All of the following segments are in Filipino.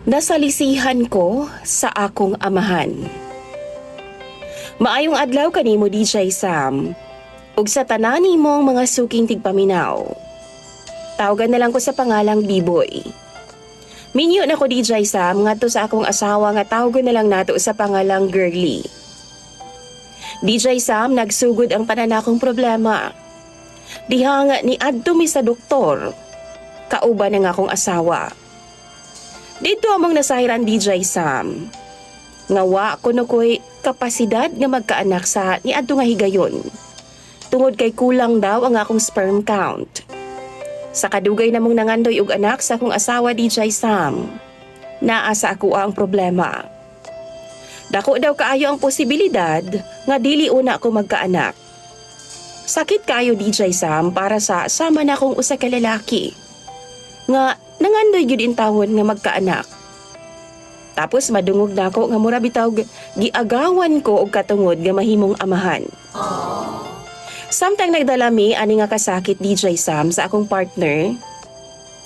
Nasalisihan ko sa akong amahan. Maayong adlaw kanimo DJ Sam, ug sa tanan nimong mga suking tigpaminaw. Tawagan na lang ko sa pangalang B-Boy. Minyo na ko DJ Sam ngadto sa akong asawa nga tawagan na lang nato sa pangalang Girly. DJ Sam, nagsugod ang pananakong problema. Diha nga ni adto mi sa doktor, kauban ng akong asawa. Dito among nasayran DJ Sam. Ngawa ko no ko'y kapasidad nga magkaanak sa niadto nga higayon. Tungod kay kulang daw ang akong sperm count. Sa kadugay namong nangandoy og anak sa akong asawa DJ Sam, naa sa ako ang problema. Dako daw kaayo ang posibilidad nga dili una ako magkaanak. Sakit kaayo DJ Sam para sa sama na akong usa ka lalaki. Nga nangandoy gyud intawon nga magkaanak. Tapos madungog na ako nga mura bitaw giagawan ko og katungod nga mahimong amahan. Samtang nagdalami ani nga kasakit DJ Sam sa akong partner,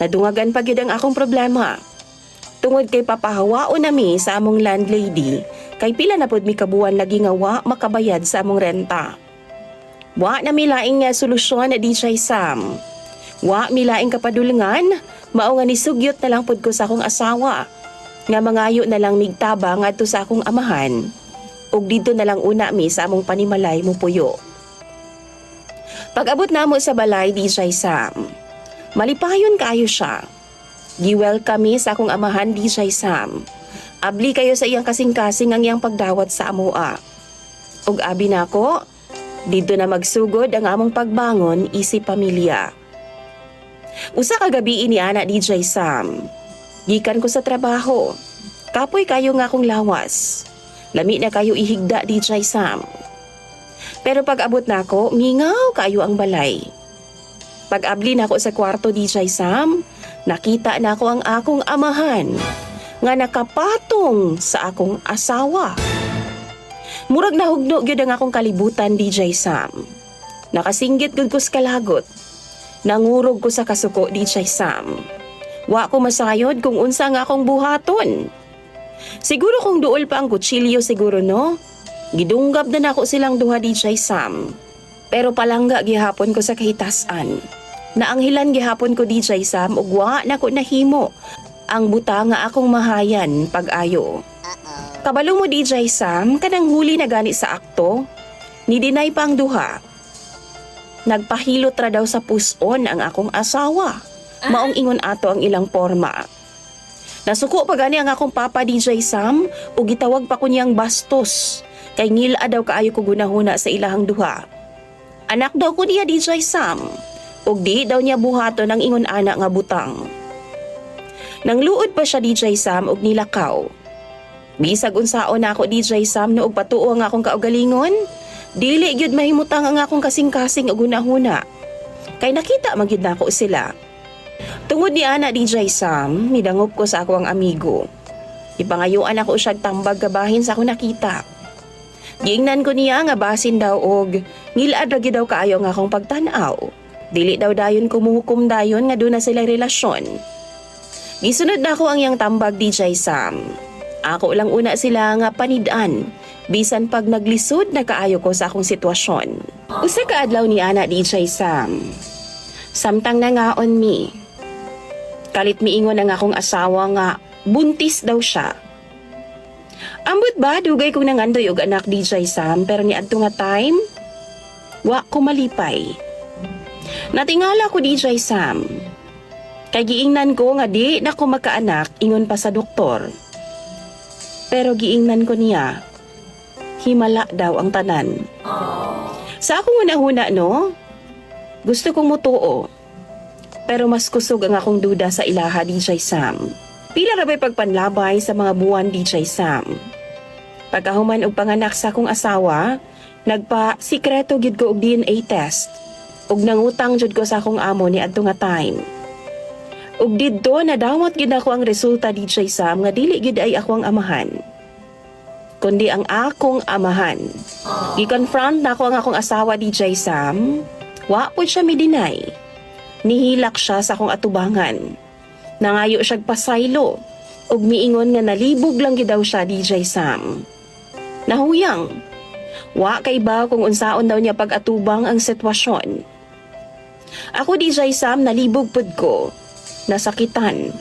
nadungagan pa gyud ang akong problema. Tungod kay papahawaon nami sa among landlady kay pila na pod mi kabuan lagi nga wa makabayad sa among renta. Wa na mi laing nga solusyon na DJ Sam. Wa mi laing kapadulngan, mao nga nisugyot na lang pod ko sa akong asawa. Nga mangayo na lang migtabang adto sa akong amahan. Ug dito na lang una mi sa among panimalay mo puyo. Pag-abot namo sa balay DJ Sam, malipayon kaayo siya. Gi-welcome mi sa akong amahan DJ Sam. Abli kayo sa iyang kasing-kasing ang iyang pagdawat sa amoa. Ug abi nako, dito na magsugod ang among pagbangon isip pamilya. Usa ka gabi ini ana DJ Sam. Gikan ko sa trabaho. Kapoy kayo nga akong lawas. Lami na kayo ihigda DJ Sam. Pero pag abot na ako, mingaw kayo ang balay. Pag abli na ako sa kwarto DJ Sam, nakita na ako ang akong amahan nga nakapatong sa akong asawa. Murag nahugno gyud ang akong kalibutan DJ Sam. Nakasinggit gud ko sa kalagot. Nangurog ko sa kasuko DJ Sam. Wa ko masayod kung unsa nga akong buhaton. Siguro kung duol pa ang kutsilyo siguro no. Gidunggab na nako silang duha DJ Sam. Pero palangga gihapon ko sa kahitasan. Naanghilan gihapon ko DJ Sam ug wa nako nahimo ang buta nga akong mahayan pag-ayo. Kabalo mo DJ Sam, kanang huli na gani sa akto, ni-deny pa ang duha. Nagpahilot ra daw sa puson ang akong asawa. Maong ingon ato ang ilang porma. Nasuko pa gani ang akong papa DJ Sam ug gitawag pa ko niyang bastos. Kay ngila daw kaayo ko gunahuna sa ilahang duha. Anak daw ko niya DJ Sam ug di daw niya buhaton ang ingon anak nga butang. Nangluod pa siya DJ Sam ug nilakaw. Bisag unsaon ako DJ Sam no ug patuo ang akong kaugalingon, dili gyud mahimutang ang akong kasing-kasing ug gunahuna. Kay nakita man gyud nako sila. Tungod ni ana DJ Sam, midangop ko sa ako ang amigo. Ipangayuan ako siya tambag gabahin sa akong nakita. Giingnan ko niya nga basin daw og ngilad ra gyud daw kaayo nga akong pagtan-aw. Dili daw dayon kumuhukom dayon nga doon na sila relasyon. Gisunod na ako ang iyang tambag DJ Sam. Ako lang una sila nga panid-an, bisan pag naglisod na kaayo ko sa akong sitwasyon. Usa ka adlaw ni ana DJ Sam. Samtang nangaon mi. Kalit miingon ang akong asawa nga buntis daw siya. Ambot ba dugay kong nangandoy og anak DJ Sam pero ni adto nga time wa ko malipay. Natingala ko DJ Sam. Kay giingnan ko nga di na ko makaanak ingon pa sa doktor. Pero giingnan ko niya himala daw ang tanan. Sa akong una-huna no, gusto kong mutuo. Pero mas kusog ang akong duda sa ilaha DJ Sam. Pila ra ba'y pagpanlabay sa mga buwan DJ Sam. Pagkahuman og panganak sa akong asawa, nagpa-sikreto gyud ko og DNA test. Ug nangutang jud ko sa akong amo ni adto nga time. Ug didto nadawat gyud ako ang resulta DJ Sam nga dili gyud ay ako ang amahan. Kundi ang akong amahan. I-confront na ako ang akong asawa DJ Sam. Wa po siya mi-deny. Nihilak siya sa akong atubangan. Nangayo siyag pasaylo. ug miingon nga nalibog lang gyud daw siya DJ Sam. Nahuyang. Wa kay ba kung unsaon daw niya pag-atubang ang sitwasyon. Ako DJ Sam nalibog pud ko. Nasakitan.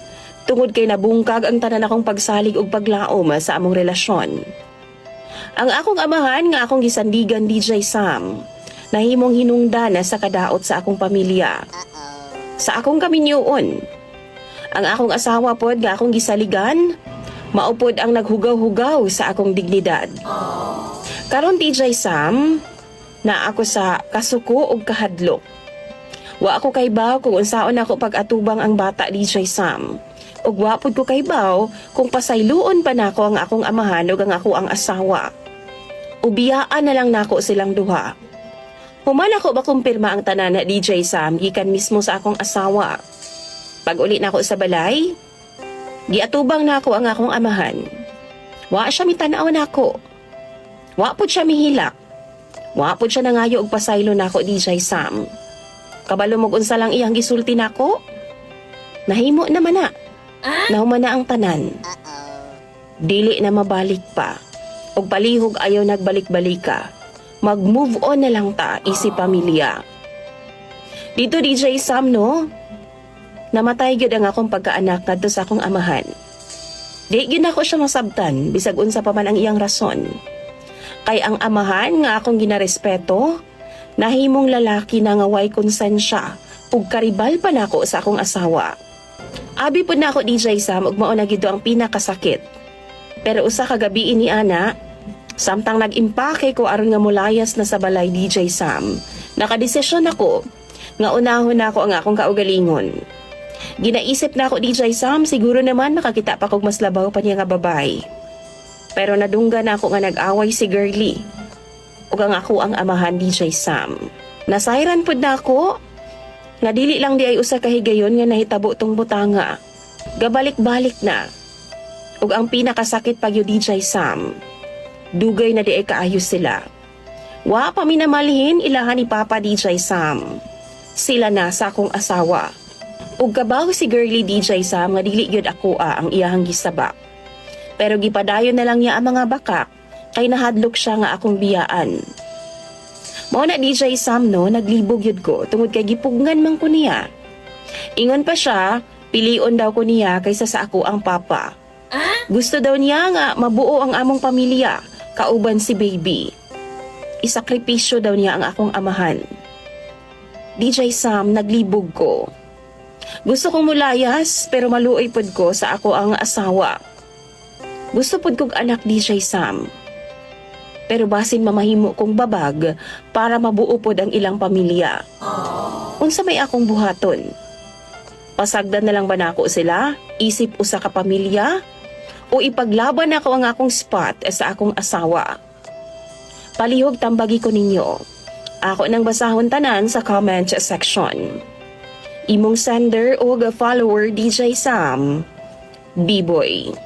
Tungod kay nabungkag ang tanan akong pagsalig ug paglaom sa among relasyon. Ang akong amahan nga akong gisandigan DJ Sam, nahimong hinungdan sa kadaot sa akong pamilya. Sa akong kaminyoon. Ang akong asawa pod nga akong gisaligan, maupod ang naghugaw-hugaw sa akong dignidad. Karon DJ Sam, na ako sa kasuko ug kahadlok. Wa ako kaybaw kung unsaon ako pag-atubang ang bata DJ Sam. Ug wa pud ko kaybaw kung pasayloon pa nako ang akong amahan ug ang ako ang asawa. Ubiyaan na lang nako silang duha. Human ako makumpirma ang tanan na DJ Sam gikan mismo sa akong asawa. Pag uli nako sa balay, giatubang nako ang akong amahan. Wa siya mitanaw nako. Wa pud siya mihilak. Wa pud siya nangayo og pasaylo nako DJ Sam. Kabalo mo unsa lang iyang gisulti nako? Nahimo naman na. Nahuman na ang tanan. Dili na mabalik pa. Og palihog ayaw nagbalik-balika. Mag-move on na lang ta isip pamilya. Dito DJ Sam no, namatay gyud ang akong pagkaanak ngadto sa akong amahan. Di gyud ako siya masabtan bisag unsa pa man ang iyang rason. Kay ang amahan nga akong ginarespeto, nahimong lalaki na nga way konsensya ug karibal pa nako sa akong asawa. Abi pud nako DJ Sam ug mao na gyud ang pinakasakit. Pero usa ka gabi ini ana, samtang nag-impake ko aron nga mulayas na sa balay DJ Sam, nakadesisyon ako nga unahon nako ang akong kaugalingon. Ginaisip na ako DJ Sam, siguro naman makakita pa kog mas labaw pa niya nga babay. Pero nadungga na ako nga nag-away si Girlie. Ug ang ako ang amahan DJ Sam. Nasayran pud na ako nga dili lang di ay usa ka higayon nga nahitabo tong butanga. Gabalik-balik na. Ug ang pinakasakit pa gyud DJ Sam, dugay na di ay kaayos sila. Wa pa minamalhin ilahan ni Papa DJ Sam. Sila na sa akong asawa. Ug kabaw si Girlie DJ Sam nga dili gyud ako ang iyahang gisabak. Pero gipadayon na lang niya ang mga bakak kay nahadlok siya nga akong biyaan. Mao na DJ Sam no, naglibog yun ko tungod kay gipugngan man ko niya. Ingon pa siya, pilion daw ko niya kaysa sa ako ang papa. Gusto daw niya nga mabuo ang among pamilya, kauban si baby. Isakripisyo daw niya ang akong amahan. DJ Sam, naglibog ko. Gusto kong mulayas pero maluoy pod ko sa ako ang asawa. Gusto pod kog anak DJ Sam. Pero basin mamahimo kong babag para mabuo pod ang ilang pamilya. Unsa may akong buhaton? Pasagdan na lang ba nako sila? Isip usa ka pamilya? O ipaglaban ako ang akong spot sa akong asawa? Palihog tambagi ko ninyo. Ako nang basahon tanan sa comment section. Imong sender o follower DJ Sam, B-Boy.